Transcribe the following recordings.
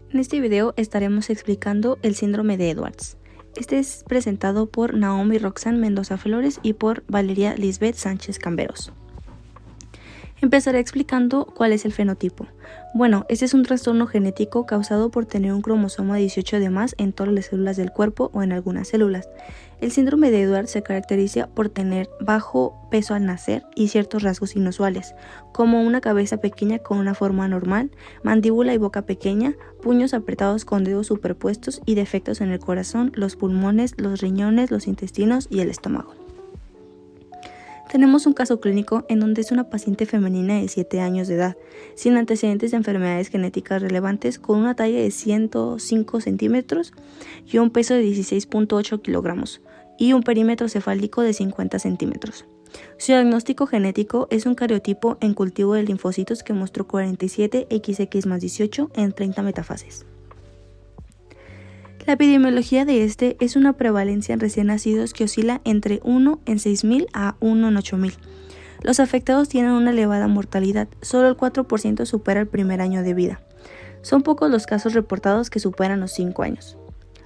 En este video estaremos explicando el síndrome de Edwards. Este es presentado por Naomi Roxanne Mendoza Flores y por Valeria Lisbeth Sánchez Camberos. Empezaré explicando cuál es el fenotipo. Bueno, este es un trastorno genético causado por tener un cromosoma 18 de más en todas las células del cuerpo o en algunas células. El síndrome de Edwards se caracteriza por tener bajo peso al nacer y ciertos rasgos inusuales, como una cabeza pequeña con una forma normal, mandíbula y boca pequeña, puños apretados con dedos superpuestos y defectos en el corazón, los pulmones, los riñones, los intestinos y el estómago. Tenemos un caso clínico en donde es una paciente femenina de 7 años de edad, sin antecedentes de enfermedades genéticas relevantes, con una talla de 105 centímetros y un peso de 16.8 kilogramos y un perímetro cefálico de 50 centímetros. Su diagnóstico genético es un cariotipo en cultivo de linfocitos que mostró 47XX+18 en 30 metafases. La epidemiología de este es una prevalencia en recién nacidos que oscila entre 1 en 6.000 a 1 en 8.000. Los afectados tienen una elevada mortalidad, solo el 4% supera el primer año de vida. Son pocos los casos reportados que superan los 5 años.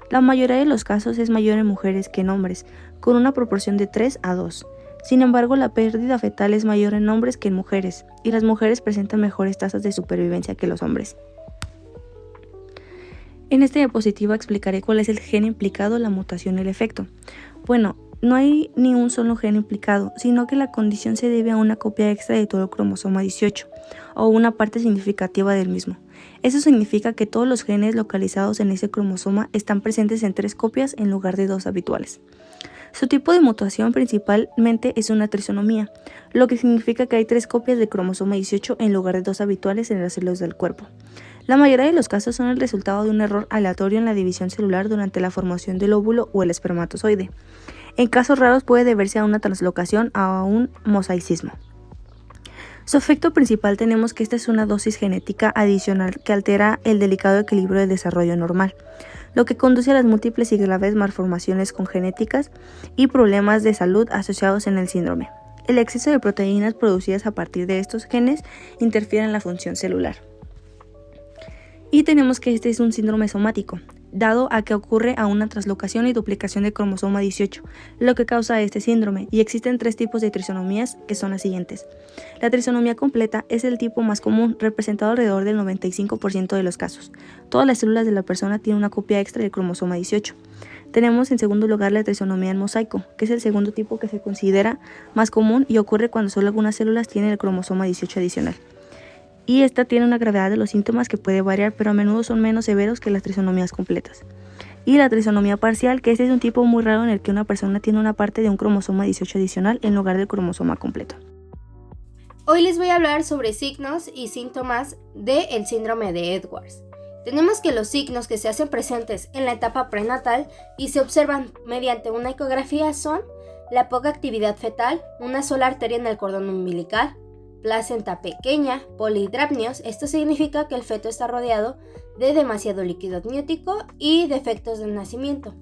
La mayoría de los casos es mayor en mujeres que en hombres, con una proporción de 3 a 2. Sin embargo, la pérdida fetal es mayor en hombres que en mujeres, y las mujeres presentan mejores tasas de supervivencia que los hombres. En esta diapositiva explicaré cuál es el gen implicado, la mutación y el efecto. Bueno, no hay ni un solo gen implicado, sino que la condición se debe a una copia extra de todo el cromosoma 18, o una parte significativa del mismo. Eso significa que todos los genes localizados en ese cromosoma están presentes en 3 copias en lugar de 2 habituales. Su tipo de mutación principalmente es una trisonomía, lo que significa que hay 3 copias del cromosoma 18 en lugar de 2 habituales en las células del cuerpo. La mayoría de los casos son el resultado de un error aleatorio en la división celular durante la formación del óvulo o el espermatozoide. En casos raros puede deberse a una translocación o a un mosaicismo. Su efecto principal tenemos que esta es una dosis genética adicional que altera el delicado equilibrio del desarrollo normal, lo que conduce a las múltiples y graves malformaciones congénitas y problemas de salud asociados en el síndrome. El exceso de proteínas producidas a partir de estos genes interfiere en la función celular. Y tenemos que este es un síndrome somático, dado a que ocurre a una translocación y duplicación del cromosoma 18, lo que causa este síndrome, y existen 3 tipos de trisonomías que son las siguientes. La trisonomía completa es el tipo más común, representado alrededor del 95% de los casos. Todas las células de la persona tienen una copia extra del cromosoma 18. Tenemos en segundo lugar la trisonomía en mosaico, que es el segundo tipo que se considera más común y ocurre cuando solo algunas células tienen el cromosoma 18 adicional. Y esta tiene una gravedad de los síntomas que puede variar, pero a menudo son menos severos que las trisonomías completas. Y la trisonomía parcial, que este es un tipo muy raro en el que una persona tiene una parte de un cromosoma 18 adicional en lugar del cromosoma completo. Hoy les voy a hablar sobre signos y síntomas del síndrome de Edwards. Tenemos que los signos que se hacen presentes en la etapa prenatal y se observan mediante una ecografía son la poca actividad fetal, una sola arteria en el cordón umbilical, placenta pequeña, polihidrapnios, esto significa que el feto está rodeado de demasiado líquido amniótico y defectos del nacimiento.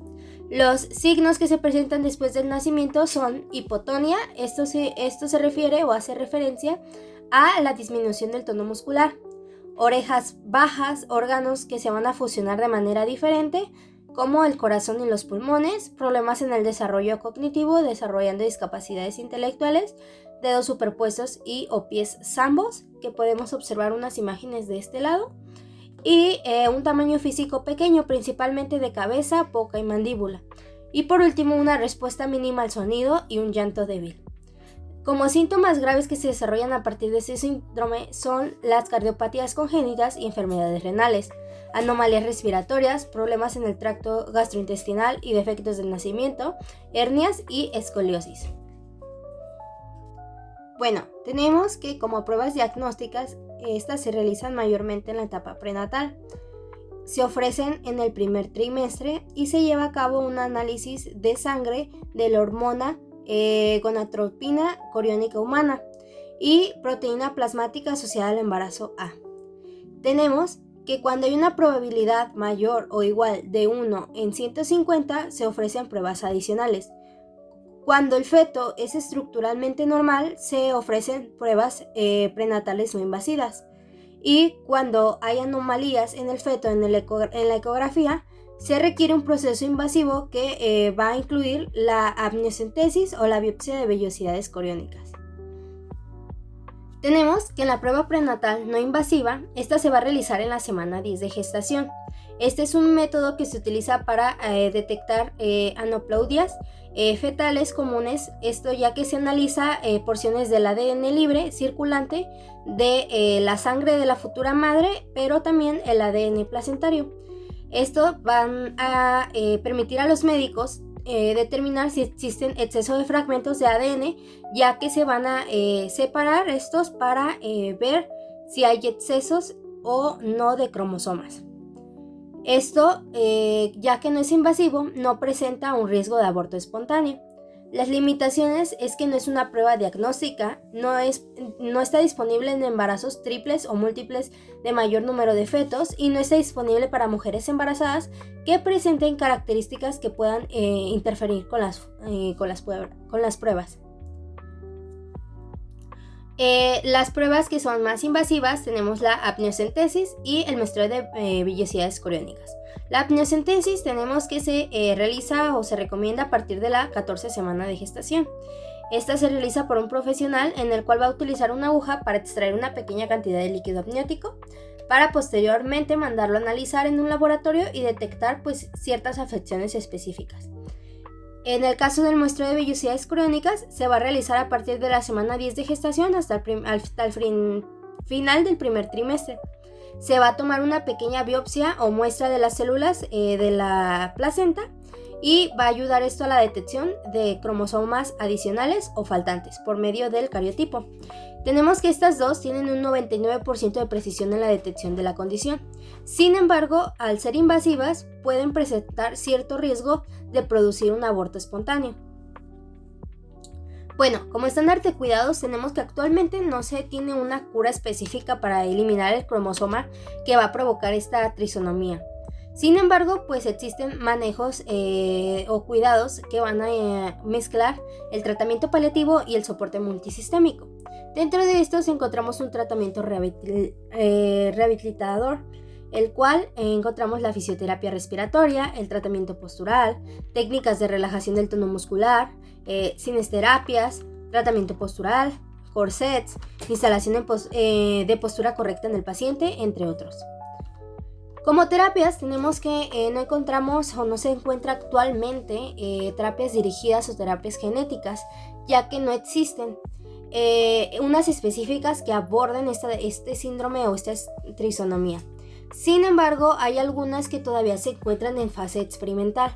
Los signos que se presentan después del nacimiento son hipotonia, esto se refiere o hace referencia a la disminución del tono muscular, orejas bajas, órganos que se van a fusionar de manera diferente, como el corazón y los pulmones, problemas en el desarrollo cognitivo, desarrollando discapacidades intelectuales, dedos superpuestos y o pies zambos, que podemos observar unas imágenes de este lado, y un tamaño físico pequeño, principalmente de cabeza, boca y mandíbula. Y por último, una respuesta mínima al sonido y un llanto débil. Como síntomas graves que se desarrollan a partir de este síndrome son las cardiopatías congénitas y enfermedades renales, anomalías respiratorias, problemas en el tracto gastrointestinal y defectos del nacimiento, hernias y escoliosis. Bueno, tenemos que como pruebas diagnósticas, estas se realizan mayormente en la etapa prenatal. Se ofrecen en el primer trimestre y se lleva a cabo un análisis de sangre de la hormona gonadotropina coriónica humana y proteína plasmática asociada al embarazo A. Tenemos que cuando hay una probabilidad mayor o igual de 1 en 150 se ofrecen pruebas adicionales. Cuando el feto es estructuralmente normal, se ofrecen pruebas prenatales no invasivas. y cuando hay anomalías en el feto en la ecografía, se requiere un proceso invasivo que va a incluir la amniocentesis o la biopsia de vellosidades coriónicas. Tenemos que en la prueba prenatal no invasiva, esta se va a realizar en la semana 10 de gestación. Este es un método que se utiliza para detectar aneuploidias fetales comunes, esto ya que se analiza porciones del ADN libre circulante de la sangre de la futura madre, pero también el ADN placentario. Esto van a permitir a los médicos determinar si existen exceso de fragmentos de ADN, ya que se van a separar estos para ver si hay excesos o no de cromosomas. Esto, ya que no es invasivo, no presenta un riesgo de aborto espontáneo. Las limitaciones es que no es una prueba diagnóstica, no está disponible en embarazos triples o múltiples de mayor número de fetos y no está disponible para mujeres embarazadas que presenten características que puedan interferir con las pruebas. Las pruebas que son más invasivas tenemos la amniocentesis y el muestreo de vellosidades coriónicas. La amniocentesis tenemos que se realiza o se recomienda a partir de la 14 semana de gestación. Esta se realiza por un profesional en el cual va a utilizar una aguja para extraer una pequeña cantidad de líquido amniótico para posteriormente mandarlo a analizar en un laboratorio y detectar ciertas afecciones específicas. En el caso del muestreo de vellosidades coriónicas, se va a realizar a partir de la semana 10 de gestación hasta el final del primer trimestre. Se va a tomar una pequeña biopsia o muestra de las células de la placenta y va a ayudar esto a la detección de cromosomas adicionales o faltantes por medio del cariotipo. Tenemos que estas dos tienen un 99% de precisión en la detección de la condición. Sin embargo, al ser invasivas, pueden presentar cierto riesgo de producir un aborto espontáneo. Bueno, como estándar de cuidados tenemos que actualmente no se tiene una cura específica para eliminar el cromosoma que va a provocar esta trisonomía. Sin embargo, existen manejos o cuidados que van a mezclar el tratamiento paliativo y el soporte multisistémico. Dentro de estos encontramos un tratamiento rehabilitador, el cual encontramos la fisioterapia respiratoria, el tratamiento postural, técnicas de relajación del tono muscular, cinesterapias, tratamiento postural, corsets, instalación de postura correcta en el paciente, entre otros. Como terapias tenemos que no encontramos o no se encuentra actualmente terapias dirigidas o terapias genéticas, ya que no existen unas específicas que aborden este síndrome o esta trisonomía. Sin embargo, hay algunas que todavía se encuentran en fase experimental,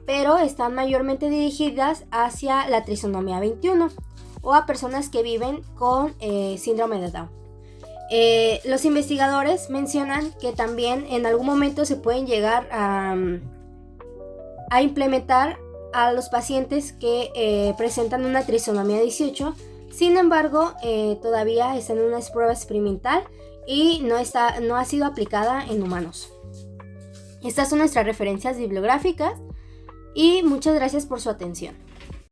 pero están mayormente dirigidas hacia la trisonomía 21 o a personas que viven con síndrome de Down. Los investigadores mencionan que también en algún momento se pueden llegar a implementar a los pacientes que presentan una trisonomía 18. Sin embargo, todavía está en una prueba experimental y no ha sido aplicada en humanos. Estas son nuestras referencias bibliográficas y muchas gracias por su atención.